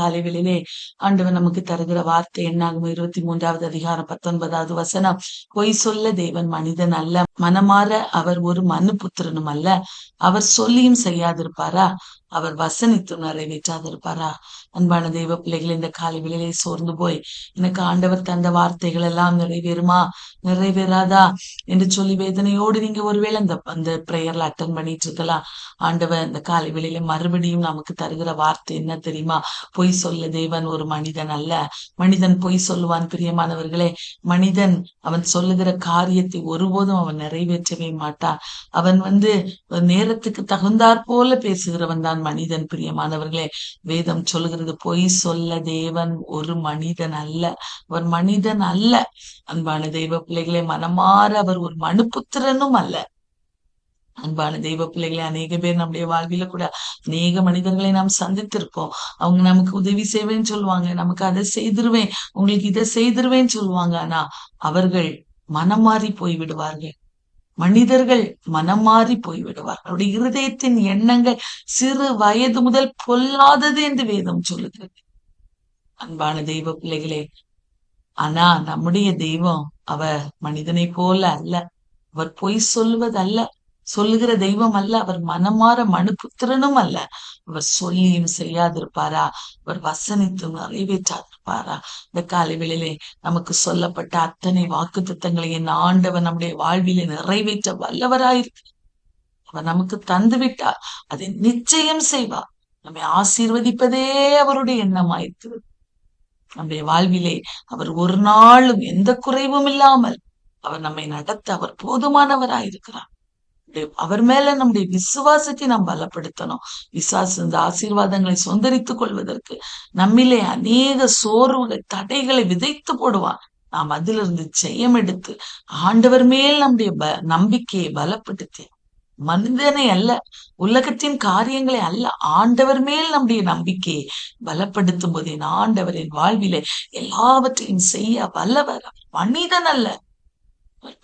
காலைகளிலே ஆண்டவர் நமக்கு தருகிற வார்த்தை என்னாகும் 23வது அதிகாரம் 19வது வசனம். பொய் சொல்ல தேவன் மனிதன் அல்ல, மனமாற அவர் ஒரு மனு புத்திரனும் அல்ல. அவர் சொல்லியும் செய்யாதிருப்பாரா? அவர் வசனித்தும் நிறைவேற்றாதிருப்பாரா? அன்பான தெய்வ பிள்ளைகள், இந்த காலை வேளையிலே சோர்ந்து போய் எனக்கு ஆண்டவர் தந்த வார்த்தைகள் எல்லாம் நிறைவேறுமா நிறைவேறாதா என்று சொல்லி வேதனையோடு நீங்க ஒருவேளை அந்த பிரேயர்ல அட்டன் பண்ணிட்டு இருக்கலாம். ஆண்டவர் இந்த காலை வேளையில மறுபடியும் நமக்கு தருகிற வார்த்தை என்ன தெரியுமா? பொய் சொல்ல தேவன் ஒரு மனிதன் அல்ல. மனிதன் பொய் சொல்லுவான் பிரியமானவர்களே. மனிதன் அவன் சொல்லுகிற காரியத்தை ஒருபோதும் அவன் நிறைவேற்றவே மாட்டான். அவன் நேரத்துக்கு தகுந்தாற் போல பேசுகிறவன் தான் மனிதன் பிரியமானவர்களே. வேதம் சொல்லுகிறது பொய் சொல்ல தேவன் ஒரு மனிதன் அல்ல, அவர் மனிதன் அல்ல. அன்பான தெய்வ பிள்ளைகளே, மனமாற அவர் ஒரு மனுபுத்திரனும் அல்ல. அன்பான தெய்வ பிள்ளைகளை, அநேக பேர் நம்முடைய வாழ்வில கூட அநேக மனிதர்களை நாம் சந்தித்திருப்போம். அவங்க நமக்கு உதவி செய்வேன்னு சொல்லுவாங்க, நமக்கு அதை செய்திருவேன், உங்களுக்கு இதை செய்திருவேன்னு சொல்லுவாங்க. ஆனா அவர்கள் மனம் மாறி போய் விடுவார்கள். மனிதர்கள் மனம் மாறி போய்விடுவார்கள். அவருடைய இருதயத்தின் எண்ணங்கள் சிறு வயது முதல் பொல்லாதது என்று வேதம் சொல்லுகிறது. அன்பான தெய்வ பிள்ளைகளே, ஆனா நம்முடைய தெய்வம் அவர் மனிதனை போல அல்ல. அவர் பொய் சொல்லுவதல்ல, சொல்லுகிற தெய்வம் அல்ல. அவர் மனமாற மனுபுத்திரனும் அல்ல. அவர் சொல்லியும் செய்யாதிருப்பாரா? அவர் வசனித்தும் நிறைவேற்றாதிருப்பாரா? இந்த காலை வேளையிலே நமக்கு சொல்லப்பட்ட அத்தனை வாக்கு திட்டங்களை என் ஆண்டவர் நம்முடைய வாழ்விலே நிறைவேற்ற வல்லவராயிருக்கு. அவர் நமக்கு தந்து விட்டார், அதை நிச்சயம் செய்வார். நம்மை ஆசீர்வதிப்பதே அவருடைய எண்ணமாயிருக்கிறது. நம்முடைய வாழ்விலே அவர் ஒரு நாளும் எந்த குறைவும் இல்லாமல் அவர் நம்மை நடத்த அவர் போதுமானவராயிருக்கிறார். அவர் மேல நம்முடைய விசுவாசத்தை நாம் பலப்படுத்தணும். விசுவாசம் இந்த ஆசீர்வாதங்களை சொந்தரித்துக் கொள்வதற்கு நம்மிலே அநேக சோர்வுகள் தடைகளை விதைத்து போடுவான். நாம் அதிலிருந்து ஜெயம் எடுத்து ஆண்டவர் மேல் நம்முடைய நம்பிக்கையை பலப்படுத்தி, மனிதனை அல்ல, உலகத்தின் காரியங்களை அல்ல, ஆண்டவர் மேல் நம்முடைய நம்பிக்கையை பலப்படுத்தும் போது என் ஆண்டவரின் வாழ்விலே எல்லாவற்றையும் செய்ய வல்லவர். மனிதன் அல்ல,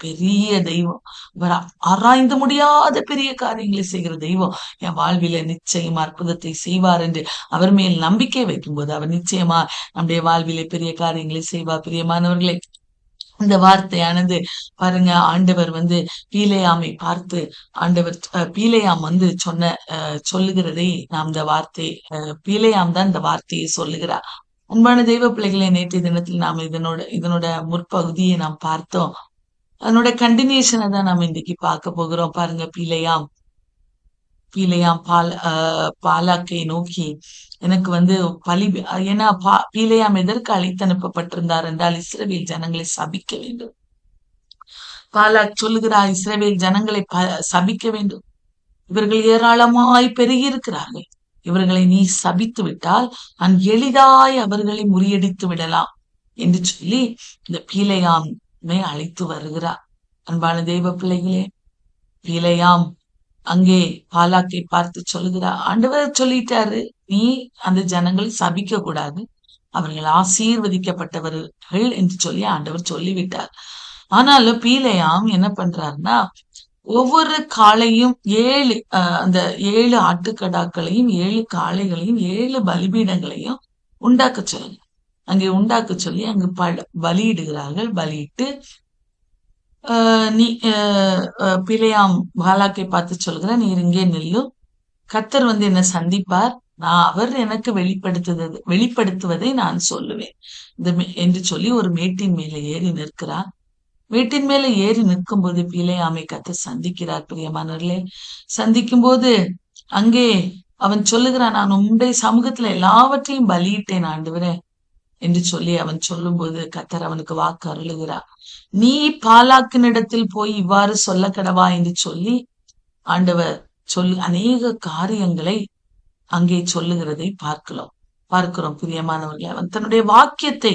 பெரிய தெய்வம். இவர் ஆராய்ந்து முடியாத பெரிய காரியங்களை செய்கிற தெய்வம். என் வாழ்வில நிச்சயமா அற்புதத்தை செய்வார் என்று அவர் மேல் நம்பிக்கை வைக்கும் போது அவர் நிச்சயமா நம்முடைய வாழ்விலே பெரிய காரியங்களை செய்வார். பிரியமானவர்களே, இந்த வார்த்தையானது பாருங்க, ஆண்டவர் பீலேயாமை பார்த்து ஆண்டவர் பீலேயாம் சொல்லுகிறதை நாம் இந்த வார்த்தை பீலேயாம் தான் இந்த வார்த்தையை சொல்லுகிறார். அன்பான தெய்வ பிள்ளைகளை, நேற்றைய தினத்தில் நாம் இதனோட முற்பகுதியை நாம் பார்த்தோம். அதனோட கண்டினியூஷனை தான் நாம் இன்னைக்கு பார்க்க போகிறோம். பாருங்க, பீலேயாம் பாலாக்கை நோக்கி எனக்கு பலி, ஏன்னா பீலேயாம் எதற்கு அழைத்தனுப்பப்பட்டிருந்தார் என்றால் இஸ்ரவேல் ஜனங்களை சபிக்க வேண்டும். பாலாக் சொல்லுகிறார், இஸ்ரவேல் ஜனங்களை சபிக்க வேண்டும், இவர்கள் ஏராளமாய் பெருகி இருக்கிறார்கள், இவர்களை நீ சபித்து விட்டால் நான் எளிதாய் அவர்களை முறியடித்து விடலாம் என்று சொல்லி இந்த பீலேயாம் அழைத்து வருகிறார். அன்பான தெய்வ பிள்ளைகளே, பீலேயாம் அங்கே பாலாக்கை பார்த்து சொல்லுகிறார், ஆண்டவர் சொல்லிட்டாரு, நீ அந்த ஜனங்களை சபிக்க கூடாது, அவர்கள் ஆசீர்வதிக்கப்பட்டவர்கள் என்று சொல்லி ஆண்டவர் சொல்லிவிட்டார். ஆனாலும் பீலேயாம் என்ன பண்றாருன்னா, ஒவ்வொரு காளையும் 7 ஆட்டுக்கடாக்களையும் 7 காளைகளையும் 7 பலிபீடங்களையும் உண்டாக்க சொல்லுங்க. அங்கே உண்டாக்க சொல்லி அங்கு பலியிடுகிறார்கள். பலியிட்டு பீலேயாம் பாலாக்கை பார்த்து சொல்கிற, நீர் இங்கே நில்லும், கர்த்தர் என்ன சந்திப்பார், அவர் எனக்கு வெளிப்படுத்துவதை நான் சொல்லுவேன் என்று சொல்லி ஒரு மேட்டின் மேல ஏறி நிற்கிறார். வீட்டின் மேல ஏறி நிற்கும் போது பீலேயாமை கர்த்தர் சந்திக்கிறார். பிரியமானவர்களே, சந்திக்கும் போது அங்கே அவன் சொல்லுகிறான், நான் உம்முடைய சமூகத்துல எல்லாவற்றையும் பலியிட்டேன் ஆண்டவரே என்று சொல்லி அவன் சொல்லும் போது கர்த்தர் அவனுக்கு வாக்கு அருளுகிறார். நீ பாலாக்கினிடத்தில் போய் இவ்வாறு சொல்ல கடவா என்று சொல்லி ஆண்டவர் அநேக காரியங்களை அங்கே சொல்லுகிறதை பார்க்கிறோம் பிரியமானவர்களே. அவன் தன்னுடைய வாக்கியத்தை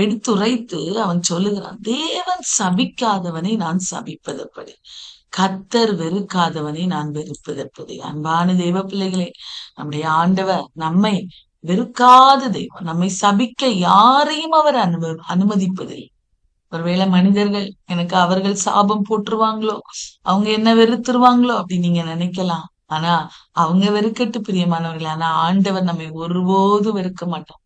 எடுத்துரைத்து அவன் சொல்லுகிறான், தேவன் சபிக்காதவனை நான் சபிப்பதெப்படி, கர்த்தர் வெறுக்காதவனை நான் வெறுப்பதெப்படி. அன்பான தெய்வ பிள்ளைகளே, நம்முடைய ஆண்டவர் நம்மை வெறுக்காத தெய்வம். நம்மை சபிக்க யாரையும் அவர் அனுமதிப்பதில்லை. ஒருவேளை மனிதர்கள் எனக்கு அவர்கள் சாபம் போட்டுருவாங்களோ, அவங்க என்ன வெறுத்துருவாங்களோ அப்படி நீங்க நினைக்கலாம். ஆனா அவங்க வெறுக்கட்டு பிரியமானவர்கள். ஆனா ஆண்டவர் நம்மை ஒருபோதும் வெறுக்க மாட்டோம்.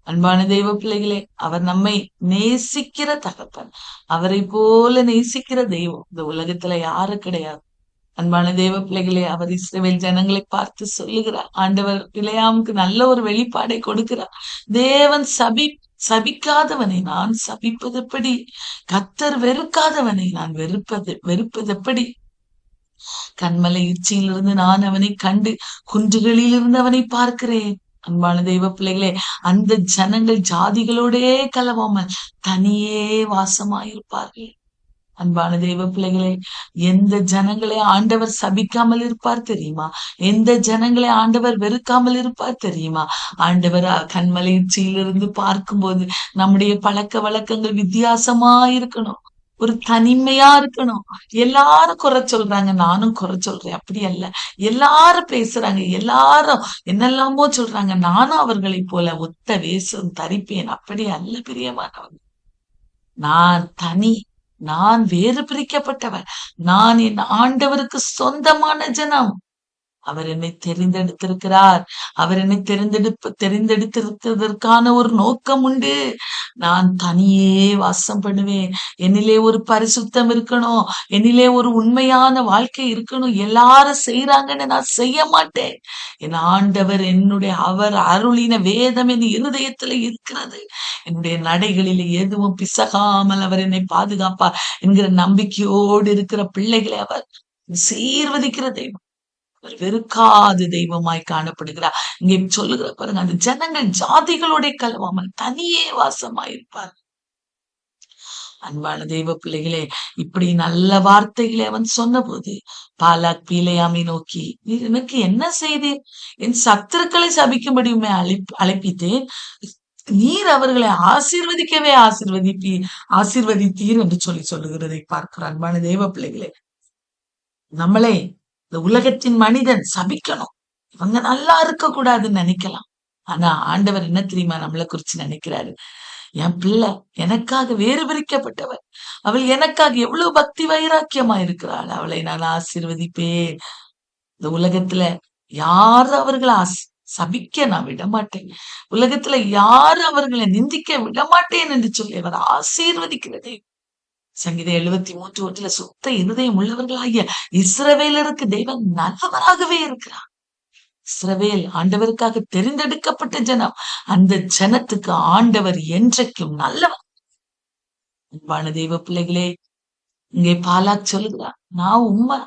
அன்பான தெய்வ பிள்ளைகளே, அவர் நம்மை நேசிக்கிற தகப்பன். அவரை போல நேசிக்கிற தெய்வம் இந்த உலகத்துல யாரும் கிடையாது. அன்பான தேவ பிள்ளைகளே, அவர் இஸ்ரவேல் ஜனங்களை பார்த்து சொல்லுகிறார். ஆண்டவர் பிலேயாமுக்கு நல்ல ஒரு வெளிப்பாடை கொடுக்கிறார். தேவன் சபிக்காதவனை நான் சபிப்பதெப்படி? கர்த்தர் வெறுக்காதவனை நான் வெறுப்பதெப்படி? கன்மலை உச்சியிலிருந்து நான் அவனை கண்டு குன்றுகளிலிருந்து அவனை பார்க்கிறேன். அன்பான தெய்வ பிள்ளைகளே, அந்த ஜனங்கள் ஜாதிகளோடே கலவாமல் தனியே வாசமாயிருப்பார்கள். அன்பான தெய்வ பிள்ளைகளே, எந்த ஜனங்களை ஆண்டவர் சபிக்காமல் இருப்பார் தெரியுமா? எந்த ஜனங்களை ஆண்டவர் வெறுக்காமல் இருப்பார் தெரியுமா? ஆண்டவர் கன்மலை உச்சியிலிருந்து பார்க்கும்போது நம்முடைய பழக்க வழக்கங்கள் வித்தியாசமா இருக்கணும். ஒரு தனிமையா இருக்கணும். எல்லாரும் குறை சொல்றாங்க, நானும் குறை சொல்றேன். அப்படி அல்ல. எல்லாரும் பேசுறாங்க, எல்லாரும் என்னெல்லாமோ சொல்றாங்க, நானும் அவர்களைப் போல ஒத்த வேஷம் தரிப்பேன். அப்படி அல்ல பிரியமானவங்க. நான் தனி, நான் வேறு பிரிக்கப்பட்டவர். நான் என் ஆண்டவருக்கு சொந்தமான ஜனம். அவர் என்னை தெரிந்தெடுத்திருக்கிறார். அவர் என்னை தெரிந்தெடுத்திருக்கிறதற்கான ஒரு நோக்கம் உண்டு. நான் தனியே வாசம் பண்ணுவேன். என்னிலே ஒரு பரிசுத்தம் இருக்கணும். என்னிலே ஒரு உண்மையான வாழ்க்கை இருக்கணும். எல்லாரும் செய்யறாங்கன்னு நான் செய்ய மாட்டேன். என் ஆண்டவர் அவர் அருளின வேதம் என் இருதயத்துல இருக்கிறது. என்னுடைய நடைகளிலே எதுவும் பிசகாமல் அவர் என்னை பாதுகாப்பார் என்கிற நம்பிக்கையோடு இருக்கிற பிள்ளைகளை அவர் சீர்வதிக்கிற தெய்வம். அவர் வெறுக்காத தெய்வமாய் காணப்படுகிறார். இங்கே சொல்லுகிற பாருங்க, அந்த ஜனங்கள் ஜாதிகளோட கலவாமல் தனியே வாசமாயிருப்பார். அன்பான தெய்வ பிள்ளைகளே, இப்படி நல்ல வார்த்தைகளை அவன் சொன்ன போது பாலாக் பீலேயாமை நோக்கி, நீர் எனக்கு என்ன செய்தீர்? என் சத்துருக்களை சபிக்கும்படி உண்மை அழைப்பித்தேன். நீர் அவர்களை ஆசீர்வதித்தீர் என்று சொல்லுகிறதை பார்க்கிறார். அன்பான தெய்வ பிள்ளைகளே, நம்மளே இந்த உலகத்தின் மனிதன் சபிக்கணும், இவங்க நல்லா இருக்க கூடாதுன்னு நினைக்கலாம். ஆனா ஆண்டவர் என்ன தெரியுமா நம்மளை குறிச்சு நினைக்கிறாரு? என் பிள்ளை எனக்காக வேறு பிரிக்கப்பட்டவர். அவள் எனக்காக எவ்வளவு பக்தி வைராக்கியமா இருக்கிறாள். அவளை நான் ஆசீர்வதிப்பேன். இந்த உலகத்துல யாரும் அவர்களை சபிக்க நான் விடமாட்டேன். உலகத்துல யாரும் அவர்களை நிந்திக்க விடமாட்டேன் என்று சொல்லி அவர் ஆசீர்வதிக்கிறதே. சங்கீதம் 73:1 சுத்த இருதயம் உள்ளவர்களாகிய இஸ்ரவேலருக்கு தெய்வம் நல்லவராகவே இருக்கிறார். இஸ்ரவேல் ஆண்டவருக்காக தெரிந்தெடுக்கப்பட்ட ஜனம். அந்த ஜனத்துக்கு ஆண்டவர் என்றைக்கும் நல்லவர். அன்பான தெய்வ பிள்ளைகளே, இங்கே பாலாக் சொல்லுகிறார், நான் உம்மை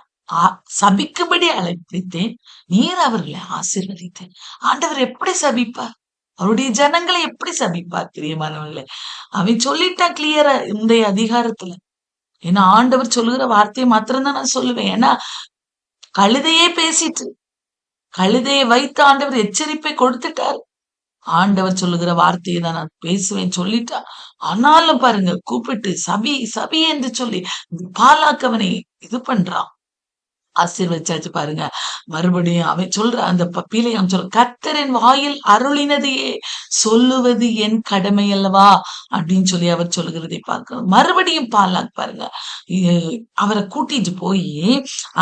சபிக்கும்படி அழைத்தேன், நீர் அவர்களை ஆசீர்வதித்தேன். ஆண்டவர் எப்படி சபிப்பார்? அவருடைய ஜனங்களை எப்படி சபிப்பார்? பிரியமானவர்களே, அவன் சொல்லிட்டான் கிளியரா இந்த அதிகாரத்துல. ஏன்னா ஆண்டவர் சொல்லுகிற வார்த்தையை மாத்திரம்தான் நான் சொல்லுவேன். ஏன்னா கழுதையே பேசிட்டு, கழுதையை வைத்து ஆண்டவர் எச்சரிப்பை கொடுத்துட்டாரு. ஆண்டவர் சொல்லுகிற வார்த்தையை தான் நான் பேசுவேன் சொல்லிட்டா. ஆனாலும் பாருங்க, கூப்பிட்டு சபி சபி என்று சொல்லி பாலாக்கவனை இது பண்றான். ஆசீர்வதிச்சாச்சு பாருங்க. மறுபடியும் அவன் சொல்ற அந்த பீலேயாம் சொல்ற, கர்த்தரின் வாயில் அருளினதையே சொல்லுவது என் கடமை அல்லவா அப்படின்னு சொல்லி அவர் சொல்லுகிறதை பார்க்க மறுபடியும் பாலாக் பாருங்க, அவரை கூட்டிட்டு போய்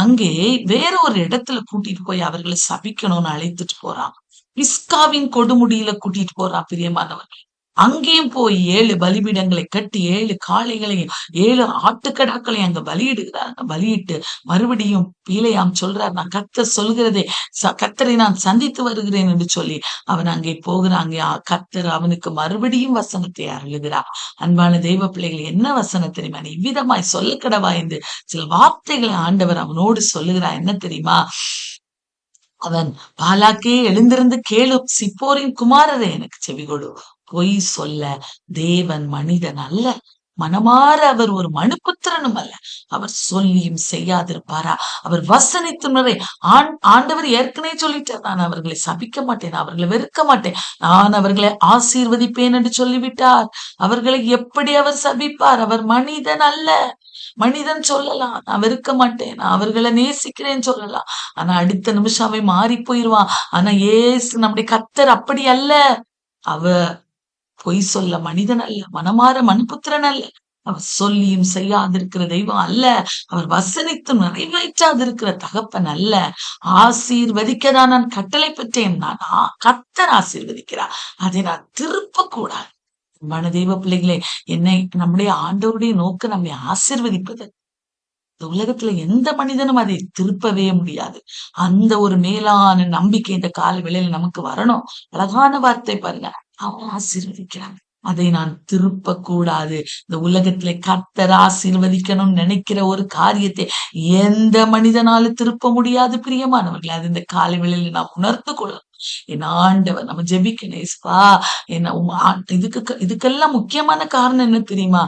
அங்கே வேற ஒரு இடத்துல கூட்டிட்டு போய் அவர்களை சபிக்கணும்னு அழைத்துட்டு போறான். பிஸ்காவின் கொடுமுடியில கூட்டிட்டு போறான் பிரியமானவர்கள். அங்கேயும் போய் 7 பலிபீடங்களை கட்டி 7 காளைகளையும் 7 ஆட்டுக்கடாக்களையும் அங்க பலியிடுகிறாங்க. பலியிட்டு மறுபடியும் பீலேயாம் சொல்றார், நான் கர்த்தர் சொல்கிறதே, கர்த்தரை நான் சந்தித்து வருகிறேன் என்று சொல்லி அவன் அங்கே போகிறாங்க. கர்த்தர் அவனுக்கு மறுபடியும் வசனத்தை அருளுகிறார். அன்பான தெய்வ பிள்ளைகள், என்ன வசனம் தெரியுமா? நீ இவ்விதமாய் சொல்லக்கடவா என்று சில வார்த்தைகளை ஆண்டவர் அவனோடு சொல்லுகிறார். என்ன தெரியுமா? அவன், பாலாக்கே எழுந்திருந்து கேளு, சிப்போரின் குமாரரே எனக்கு செவிகொடு. பொய் சொல்ல தேவன் மனிதன் அல்ல, மனமாற அவர் ஒரு மனுபுத்திரனும் அல்ல. அவர் சொல்லியும் செய்யாதிருப்பாரா? அவர் வசனித்தும் ஆண்டவர் ஏற்கனவே சொல்லிட்டார், நான் அவர்களை சபிக்க மாட்டேன், அவர்களை வெறுக்க மாட்டேன், நான் அவர்களை ஆசீர்வதிப்பேன் என்று சொல்லிவிட்டார். அவர்களை எப்படி அவர் சபிப்பார்? அவர் மனிதன் அல்ல. மனிதன் சொல்லலாம், நான் வெறுக்க மாட்டேன், நான் அவர்களை நேசிக்கிறேன்னு சொல்லலாம். ஆனா அடுத்த நிமிஷம் அவன் மாறி போயிருவான். ஆனா நம்முடைய கர்த்தர் அப்படி அல்ல. அவர் பொய் சொல்ல மனிதன் அல்ல, மனமாற மனுபுத்திரன் அல்ல. அவர் சொல்லியும் செய்யாதிருக்கிற தெய்வம் அல்ல. அவர் வசனித்தும் நிறைவேற்றாதிருக்கிற தகப்பன் அல்ல. ஆசீர்வதிக்கதான் நான் கட்டளை பெற்றேன். கர்த்தர் ஆசீர்வதிக்கிறார். அதை நான் திருப்ப கூடாது. அன்பான தெய்வ பிள்ளைகளே, என்னை நம்முடைய ஆண்டவருடைய நோக்கம் நம்மை ஆசீர்வதிப்பது. இந்த உலகத்துல எந்த மனிதனும் அதை திருப்பவே முடியாது. அந்த ஒரு மேலான நம்பிக்கை இந்த கால வேளையில நமக்கு வரணும். அழகான வார்த்தை பாருங்க, அவன் ஆசீர்வதிக்கிறான். அதை நான் திருப்ப கூடாது. இந்த உலகத்துல கர்த்தர் ஆசீர்வதிக்கணும்னு நினைக்கிற ஒரு காரியத்தை எந்த மனிதனாலும் திருப்ப முடியாது பிரியமானவர்களே. அது இந்த காலை வேளையில நாம் உணர்ந்து கொள்ளணும். என் ஆண்டவர் நம்ம ஜெபிக்கணும். ஏசப்பா, என்ன இதுக்கெல்லாம் முக்கியமான காரணம் என்ன தெரியுமா?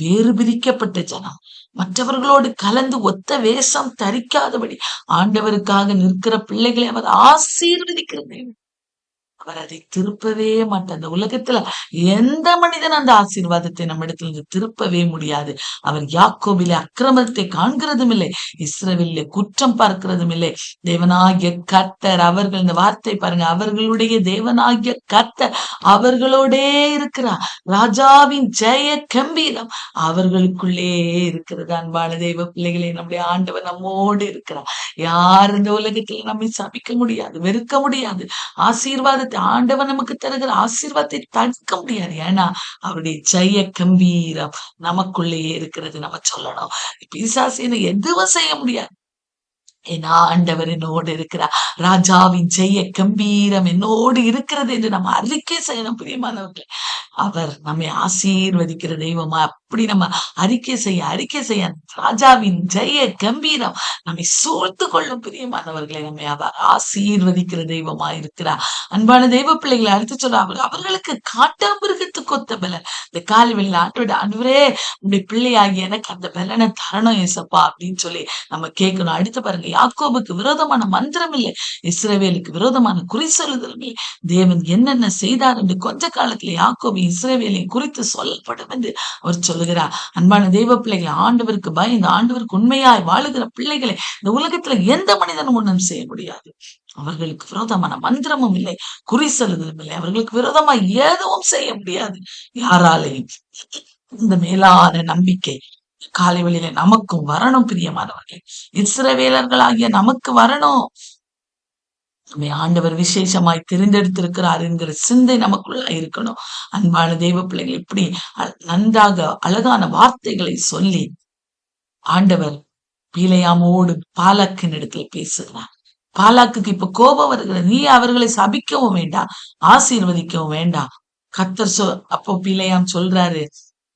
வேறு பிரிக்கப்பட்ட ஜனம், மற்றவர்களோடு கலந்து ஒத்த வேஷம் தரிக்காதபடி ஆண்டவருக்காக நிற்கிற பிள்ளைகளை அவர் ஆசீர்வதிக்கிறது. அவர் அதை திருப்பவே மாட்டார். அந்த உலகத்துல எந்த மனிதன் அந்த ஆசீர்வாதத்தை நம்ம இடத்துல இருந்து திருப்பவே முடியாது. அவர் யாக்கோபிலே அக்கிரமத்தை காண்கிறதும் இல்லை, இஸ்ரவேலிலே குற்றம் பார்க்கிறதும் இல்லை. தேவனாகிய கர்த்தர், அவர்கள், இந்த வார்த்தை பாருங்க, அவர்களுடைய தேவனாகிய கர்த்தர் அவர்களோடே இருக்கிறார். ராஜாவின் ஜெய கம்பீரம் அவர்களுக்குள்ளே இருக்கிறது. அன்பான தெய்வ பிள்ளைகளே, நம்முடைய ஆண்டவர் நம்மோடு இருக்கிறார். யார் இந்த உலகத்துல நம்மை சபிக்க முடியாது, வெறுக்க முடியாது. ஆசீர்வாதத்தை ஆண்டவர் நமக்கு தருகிற ஆசீர்வாதத்தை தடுக்க முடியாது. ஏன்னா அவருடைய ஜெய கம்பீரம் நமக்குள்ளேயே இருக்கிறது. நம்ம சொல்லணும், பிசாசினை எதுவும் செய்ய முடியாது. என் ஆண்டவர் என்னோடு இருக்கிறார். ராஜாவின் ஜெய கம்பீரம் என்னோடு இருக்கிறது என்று நம்ம அறிக்கை செய்யணும் பிரியமானவர்களே. அவர் நம்மை ஆசீர்வதிக்கிற தெய்வமா அப்படி நம்ம அறிக்கை செய்ய ராஜாவின் ஜெய கம்பீரம் நம்மை சூழ்த்து கொள்ளும் பிரியமானவர்களை. நம்மை அவர் ஆசீர்வதிக்கிற தெய்வமா இருக்கிறார். அன்பான தெய்வ பிள்ளைகளை அடுத்து சொல்ல, அவர்களுக்கு காட்டாமிருகத்துக்கு ஒத்த பலன். இந்த காலைவெளியில் ஆண்டவரே, உங்களுடைய பிள்ளையாகி எனக்கு அந்த பலனை தரணும் ஏசப்பா அப்படின்னு சொல்லி நம்ம கேட்கணும். அடுத்து பாருங்க, யாக்கோபுக்கு விரோதமான மந்திரம் இல்லை, இஸ்ரவேலுக்கு விரோதமான குறி சொல்லுதல் இல்லை. தேவன் என்னென்ன செய்தார் என்று கொஞ்ச காலத்துல யாக்கோபு இஸ்ரவேலையும் குறித்து சொல்லப்படும் என்று அவர் சொல்லுகிறார். அன்பான தெய்வ பிள்ளைகளை, ஆண்டவருக்கு பயந்து ஆண்டவருக்கு உண்மையாய் வாழுகிற பிள்ளைகளை இந்த உலகத்துல எந்த மனிதனும் ஒன்றும் செய்ய முடியாது. அவர்களுக்கு விரோதமான மந்திரமும் இல்லை, குறி சொல்லுதலும் இல்லை. அவர்களுக்கு விரோதமா எதுவும் செய்ய முடியாது யாராலையும். இந்த மேலான நம்பிக்கை காலை வெளியில நமக்கும் வரணும் பிரியமானவர்களே. இஸ்ரவேலர்களாகிய நமக்கு வரணும். நம்மை ஆண்டவர் விசேஷமாய் தெரிந்தெடுத்திருக்கிறார் என்கிற சிந்தை நமக்குள்ள இருக்கணும். அன்பான தெய்வ பிள்ளைகள், இப்படி நன்றாக அழகான வார்த்தைகளை சொல்லி ஆண்டவர் பீலையாமோடு பாலாக்கின் இடத்துல பேசுகிறார். பாலாக்குக்கு இப்ப கோபம் வருகிறது. நீ அவர்களை சபிக்கவும் வேண்டாம், ஆசீர்வதிக்கவும் வேண்டாம். கர்த்தர் அப்போ பீலையாம் சொல்றாரு,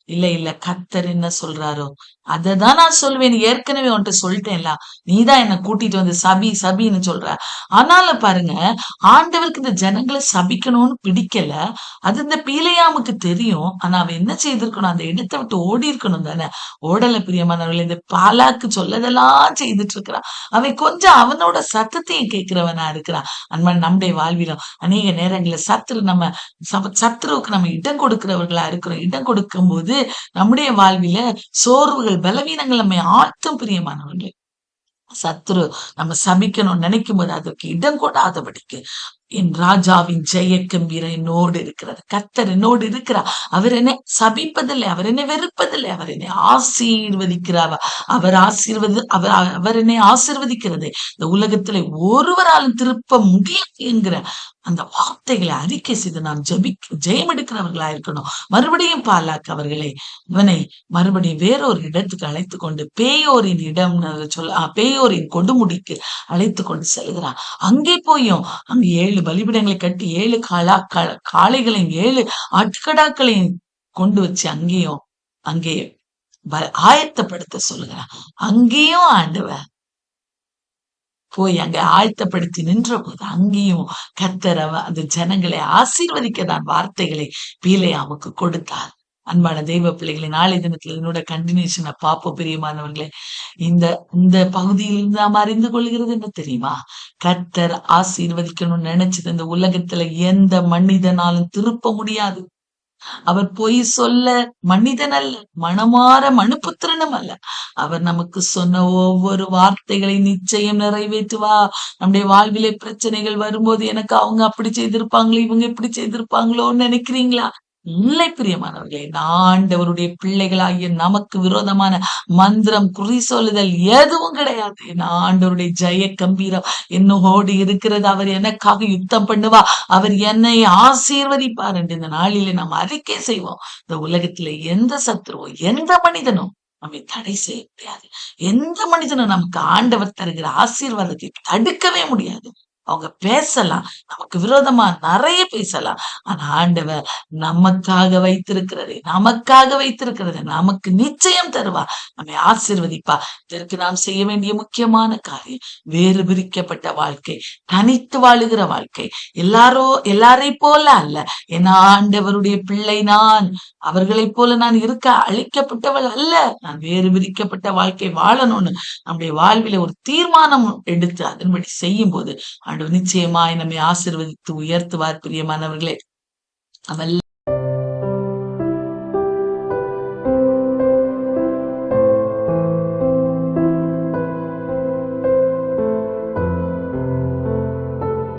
இல்ல கர்த்தர் என்ன சொல்றாரோ அததான் நான் சொல்வேன். ஏற்கனவே உன்கிட்ட சொல்லிட்டேன்ல, நீதான் என்ன கூட்டிட்டு வந்து சபின்னு சொல்ற. ஆனாலும் பாருங்க, ஆண்டவருக்கு இந்த ஜனங்களை சபிக்கணும்னு பிடிக்கல. அது இந்த பீலையாமுக்கு தெரியும். ஆனா அவன் என்ன செய்திருக்கணும்? அந்த இடத்தை விட்டு ஓடி இருக்கணும் தானே. ஓடல பிரியமானவர்கள். இந்த பாலாக்கு சொல்லதெல்லாம் செய்துட்டு இருக்கிறான். அவன் கொஞ்சம் அவனோட சத்தத்தையும் கேட்கிறவனா இருக்கிறான். அன்பான், நம்முடைய வாழ்விலும் அநேக நேரங்களில் சத்துருவுக்கு நம்ம இடம் கொடுக்கிறவர்களா இருக்கிறோம். இடம் கொடுக்கும் போது நம்முடைய வாழ்வில சோர்வுகள், பலவீனங்கள் நம்மை ஆழ்த்தும் பிரியமானவர்களே. சத்துரு நம்ம சபிக்கணும்னு நினைக்கும் போது அதற்கு இடம் கொடாதபடிக்கு என் ராஜாவின் ஜெய கம்பீரம் என்னோடு இருக்கிறது. கர்த்தர் என்னோடு இருக்கிறார். அவர் என்னை சபிப்பதில்லை, அவர் என்னை வெறுப்பதில்லை, அவர் என்னை ஆசீர்வதிக்கிறார். அவர் என்னை ஆசீர்வதிக்கிறது இந்த உலகத்துல ஒருவராலும் திருப்ப முடியாது என்கிற அந்த வார்த்தைகளை அறிக்கை செய்து நாம் ஜெயம் எடுக்கிறவர்களா இருக்கணும். மறுபடியும் பாலாக்கு அவர்களை இவனை மறுபடியும் வேறொரு இடத்துக்கு அழைத்து கொண்டு பேயோரின் இடம் பேயோரின் கொடுமுடிக்கு அழைத்து கொண்டு செல்கிறான். அங்கே போயும் அங்க 7 பலிபிடங்களை கட்டி 7 காளைகளையும் 7 ஆட்டுக்கடாக்களையும் கொண்டு வச்சு அங்கே ஆயத்தப்படுத்த சொல்லுகிறான். அங்கேயும் ஆண்டவர் போய் அங்க ஆயத்தப்படுத்தி நின்ற போது அங்கேயும் கர்த்தர் அந்த ஜனங்களை ஆசீர்வதிக்கதான் வார்த்தைகளை பீலையாமுக்கு கொடுத்தார். அன்பான தெய்வ பிள்ளைகளை, நாளை தினத்துல என்னோட கண்டினியூஷனை பார்ப்போம் பிரியமானவர்களே. இந்த பகுதியில் நாம் அறிந்து கொள்கிறது என்ன தெரியுமா? கர்த்தர் ஆசீர்வதிக்கணும்னு நினைச்சது இந்த உலகத்துல எந்த மனிதனாலும் திருப்ப முடியாது. அவர் பொய் சொல்ல மனிதன் அல்ல, மனமாற மனுபுத்திரனும் அல்ல. அவர் நமக்கு சொன்ன ஒவ்வொரு வார்த்தைகளை நிச்சயம் நிறைவேற்றுவா. நம்முடைய வாழ்விலே பிரச்சனைகள் வரும்போது எனக்கு அவங்க அப்படி செய்திருப்பாங்களோ, இவங்க இப்படி செய்திருப்பாங்களோன்னு நினைக்கிறீங்களா? இல்லை பிரியமானவர்களே. ஆண்டவருடைய பிள்ளைகளாகிய நமக்கு விரோதமான மந்திரம், குறி சொல்லுதல் எதுவும் கிடையாது. ஆண்டவருடைய ஜெய கம்பீரம் என்னோடு இருக்கிறது. அவர் எனக்காக யுத்தம் பண்ணுவா, அவர் என்னை ஆசீர்வதிப்பார் என்று இந்த நாளிலே நாம் அறிக்கை செய்வோம். இந்த உலகத்திலே எந்த சத்துருவோ எந்த மனிதனும் நம்மை தடை செய்ய முடியாது. எந்த மனிதனும் நமக்கு ஆண்டவர் தருகிற ஆசீர்வாதத்தை தடுக்கவே முடியாது. அவங்க பேசலாம், நமக்கு விரோதமா நிறைய பேசலாம். ஆனா ஆண்டவர் நமக்காக வைத்திருக்கிறது நமக்கு நிச்சயம் தருவா, நம்மை ஆசீர்வதிப்பா. இதற்கு நாம் செய்ய வேண்டிய முக்கியமான காரியம் வேறு பிரிக்கப்பட்ட வாழ்க்கை, தனித்து வாழுகிற வாழ்க்கை. எல்லாரை போல அல்ல. ஏன்னா ஆண்டவருடைய பிள்ளை நான். அவர்களைப் போல நான் இருக்க அழைக்கப்பட்டவள் அல்ல. நான் வேறு பிரிக்கப்பட்ட வாழ்க்கை வாழணும்னு நம்முடைய வாழ்வில ஒரு தீர்மானம் எடுத்து அதன்படி செய்யும் போது ஆண்டவர் நிச்சயமாய் நம்மை ஆசீர்வதித்து உயர்த்துவார் பிரியமானவர்களே. அவன்